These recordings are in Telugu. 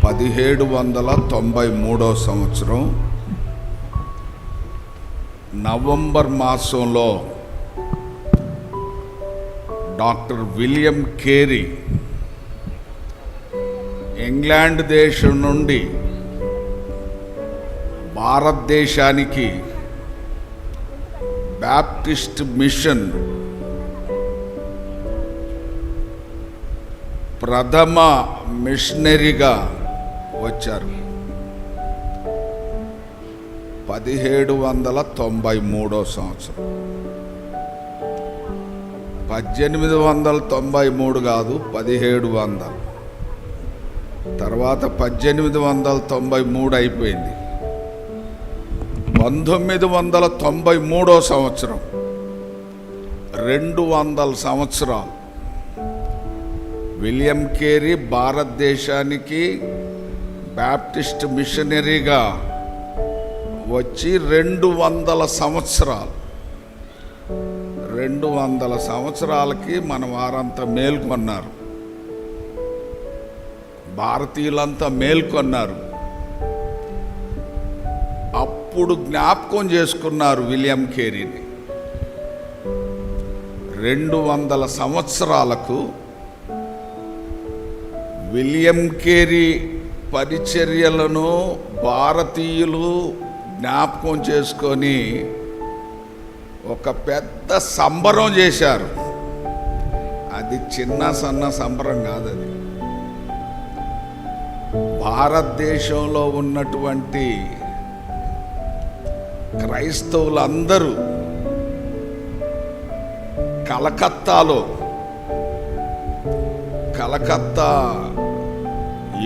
1793 సంవత్సరం నవంబర్ మాసంలో డాక్టర్ విలియం కేరీ ఇంగ్లాండ్ దేశం నుండి భారతదేశానికి బ్యాప్టిస్ట్ మిషన్ ప్రథమ మిషనరీగా వచ్చారు. 1793 సంవత్సరం. 1893 కాదు, 1700. తర్వాత 1893 అయిపోయింది. 1993 సంవత్సరం, 200 సంవత్సరాలు విలియం కేరీ భారతదేశానికి బ్యాప్టిస్ట్ మిషనరీగా వచ్చి 200 సంవత్సరాలు. 200 సంవత్సరాలకి మన వారంతా మేల్కొన్నారు, భారతీయులంతా మేల్కొన్నారు. అప్పుడు జ్ఞాపకం చేసుకున్నారు విలియం కేరీని. 200 సంవత్సరాలకు విలియం కేరీ పరిచర్యలను భారతీయులు జ్ఞాపకం చేసుకొని ఒక పెద్ద సంబరం చేశారు. అది చిన్న సన్న సంబరం కాదు, అది భారతదేశంలో ఉన్నటువంటి క్రైస్తవులందరూ కలకత్తా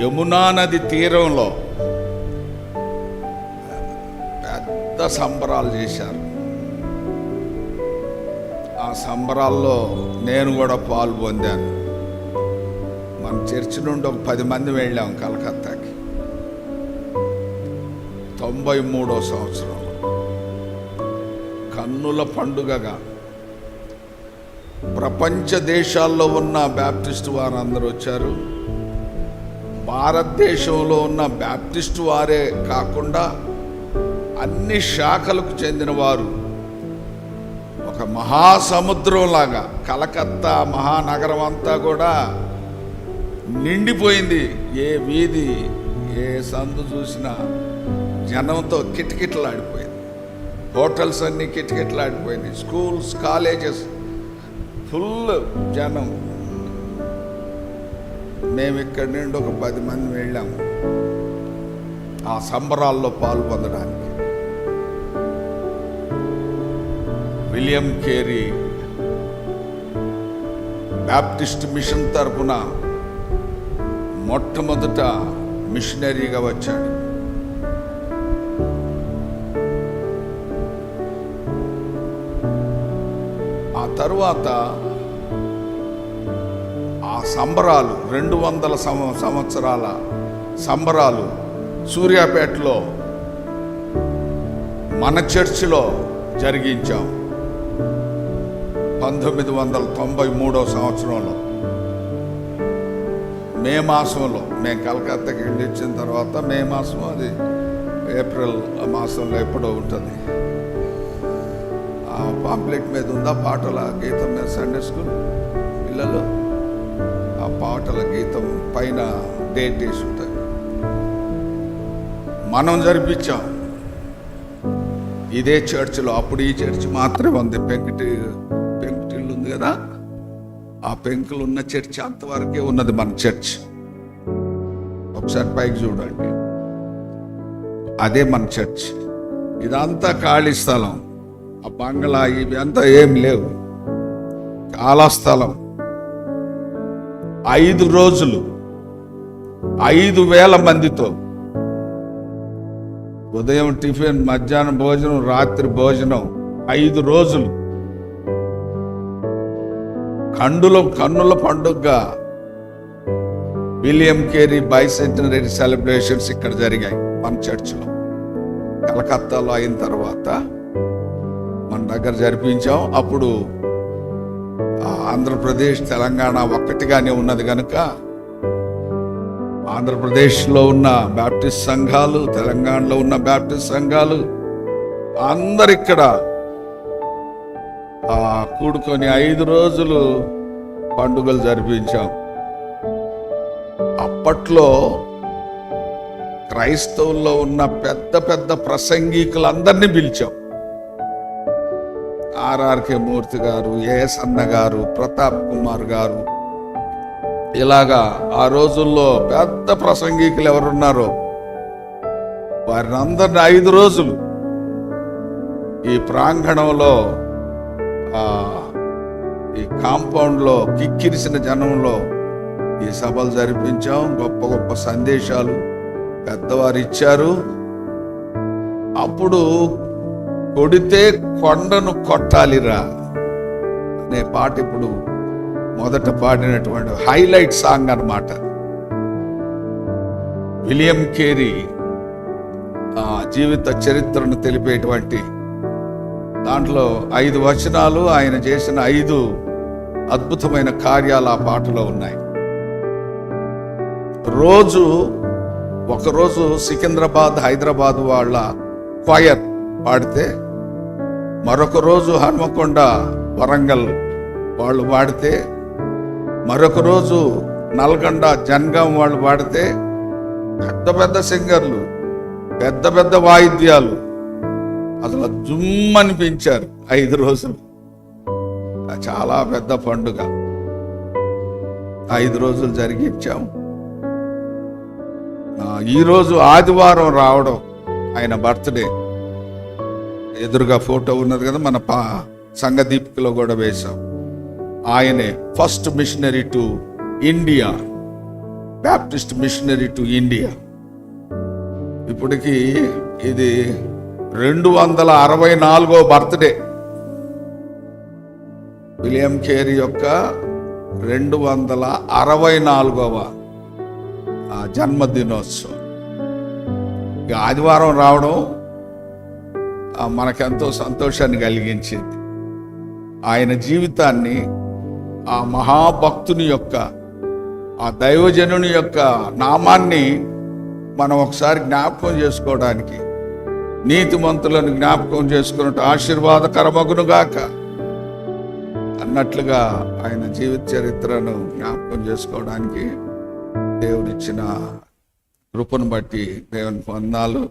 యమునా నది తీరంలో పెద్ద సంబరాలు చేశారు. ఆ సంబరాల్లో నేను కూడా పాలు పొందాను. మన చర్చి నుండి ఒక 10 మంది వెళ్ళాం కలకత్తాకి. 93 సంవత్సరం కన్నుల పండుగగా ప్రపంచ దేశాల్లో ఉన్న బ్యాప్టిస్ట్ వారందరూ వచ్చారు. భారతదేశంలో ఉన్న బ్యాప్టిస్ట్ వారే కాకుండా అన్ని శాఖలకు చెందిన వారు ఒక మహాసముద్రంలాగా కలకత్తా మహానగరం అంతా కూడా నిండిపోయింది. ఏ వీధి, ఏ సందు చూసినా జనంతో కిటకిటలాడిపోయింది. హోటల్స్ అన్నీ కిటకిటలాడిపోయింది. స్కూల్స్, కాలేజెస్ ఫుల్ జనం. మేము ఇక్కడి నుండి ఒక 10 మంది వెళ్ళాము ఆ సంబరాల్లో పాల్పొందడానికి. విలియం కేరీ బ్యాప్టిస్ట్ మిషన్ తరపున మొట్టమొదట మిషనరీగా వచ్చాడు. ఆ తరువాత ఆ సంబరాలు 200 సంవత్సరాల సంబరాలు సూర్యాపేటలో మన చర్చిలో జరిగించాం. 1993 సంవత్సరంలో మే మాసంలో మేము కలకత్తాకి వెళ్ళి వచ్చిన తర్వాత మే మాసం, అది ఏప్రిల్ మాసంలో ఎప్పుడో ఉంటుంది. ఆ పాంప్లెట్ మీద ఉందా పాటల గీతం మీద, సండే స్కూల్ పిల్లలు ఆ పాటల గీతం పైన డేట్ వేసి ఉంటుంది. మనం జరిపించాం ఇదే చర్చిలో. అప్పుడు ఈ చర్చి మాత్రమే ఉంది, పెంకుటిల్లు ఉంది కదా, ఆ పెంకులు ఉన్న చర్చి అంతవరకే ఉన్నది మన చర్చ్. ఒకసారి పైకి చూడండి, అదే మన చర్చ్. ఇదంతా ఖాళీ స్థలం. ఆ బంగ్లా ఇవి అంతా ఏం లేవు, చాలా స్థలం. 5 రోజులు 5,000 మందితో ఉదయం టిఫిన్, మధ్యాహ్నం భోజనం, రాత్రి భోజనం, 5 రోజులు కన్నుల పండుగగా విలియం కేరీ బైసెంటనరీ సెలబ్రేషన్స్ ఇక్కడ జరిగాయి మన చర్చిలో. కలకత్తాలో అయిన తర్వాత మన దగ్గర జరిపించాం. అప్పుడు ఆంధ్రప్రదేశ్, తెలంగాణ ఒక్కటిగానే ఉన్నది కనుక ఆంధ్రప్రదేశ్లో ఉన్న బ్యాప్టిస్ట్ సంఘాలు, తెలంగాణలో ఉన్న బ్యాప్టిస్ట్ సంఘాలు అందరిక్కడ కూడుకొని 5 రోజులు పండుగలు జరిపించాం. అప్పట్లో క్రైస్తవుల్లో ఉన్న పెద్ద పెద్ద ప్రసంగికులందరినీ పిలిచాం. ఆర్ఆర్కే మూర్తి గారు, ఏఎస్ అన్న గారు, ప్రతాప్ కుమార్ గారు, ఇలాగా ఆ రోజుల్లో పెద్ద ప్రసంగికులు ఎవరున్నారో వారిని అందరిని 5 రోజులు ఈ ప్రాంగణంలో, ఈ కాంపౌండ్లో కిక్కిరిసిన జనంలో ఈ సభలు జరిపించాం. గొప్ప గొప్ప సందేశాలు పెద్దవారు ఇచ్చారు. అప్పుడు కొడితే కొండను కొట్టాలిరా అనే పాట ఇప్పుడు మొదట పాడినటువంటి హైలైట్ సాంగ్ అన్నమాట. విలియం కేరీ జీవిత చరిత్రను తెలిపేటువంటి దాంట్లో 5 వచనాలు, ఆయన చేసిన 5 అద్భుతమైన కార్యాలు ఆ పాటలో ఉన్నాయి. ఒకరోజు సికింద్రాబాద్, హైదరాబాద్ వాళ్ళ క్వయర్ పాడితే, మరొక రోజు హన్మకొండ, వరంగల్ వాళ్ళు పాడితే, మరొక రోజు నల్గొండ, జనగాం వాళ్ళు పాడితే, పెద్ద పెద్ద సింగర్లు, పెద్ద పెద్ద వాయిద్యాలు అసలు జుమ్ అనిపించారు. 5 రోజులు చాలా పెద్ద పండుగ 5 రోజులు జరిగించాం. ఈరోజు ఆదివారం రావడం ఆయన బర్త్డే. ఎదురుగా ఫోటో ఉన్నది కదా, మన సంఘ దీపికలో కూడా వేశాం. ఆయనే first missionary to India, Baptist missionary to India. ఇప్పటికి ఇది 264వ బర్త్డే. విలియం కేరీ యొక్క 264వ జన్మదినోత్సవం. ఇక ఆదివారం రావడం మనకెంతో సంతోషాన్ని కలిగించింది. ఆయన జీవితాన్ని, ఆ మహాభక్తుని యొక్క, ఆ దైవజనుని యొక్క నామాన్ని మనం ఒకసారి జ్ఞాపకం చేసుకోవడానికి, నీతిమంతులను జ్ఞాపకం చేసుకున్నట్టు ఆశీర్వాదకరమగునుగాక అన్నట్లుగా ఆయన జీవిత చరిత్రను జ్ఞాపకం చేసుకోవడానికి దేవుడిచ్చిన కృపను బట్టి దేవునికి వందనాలు.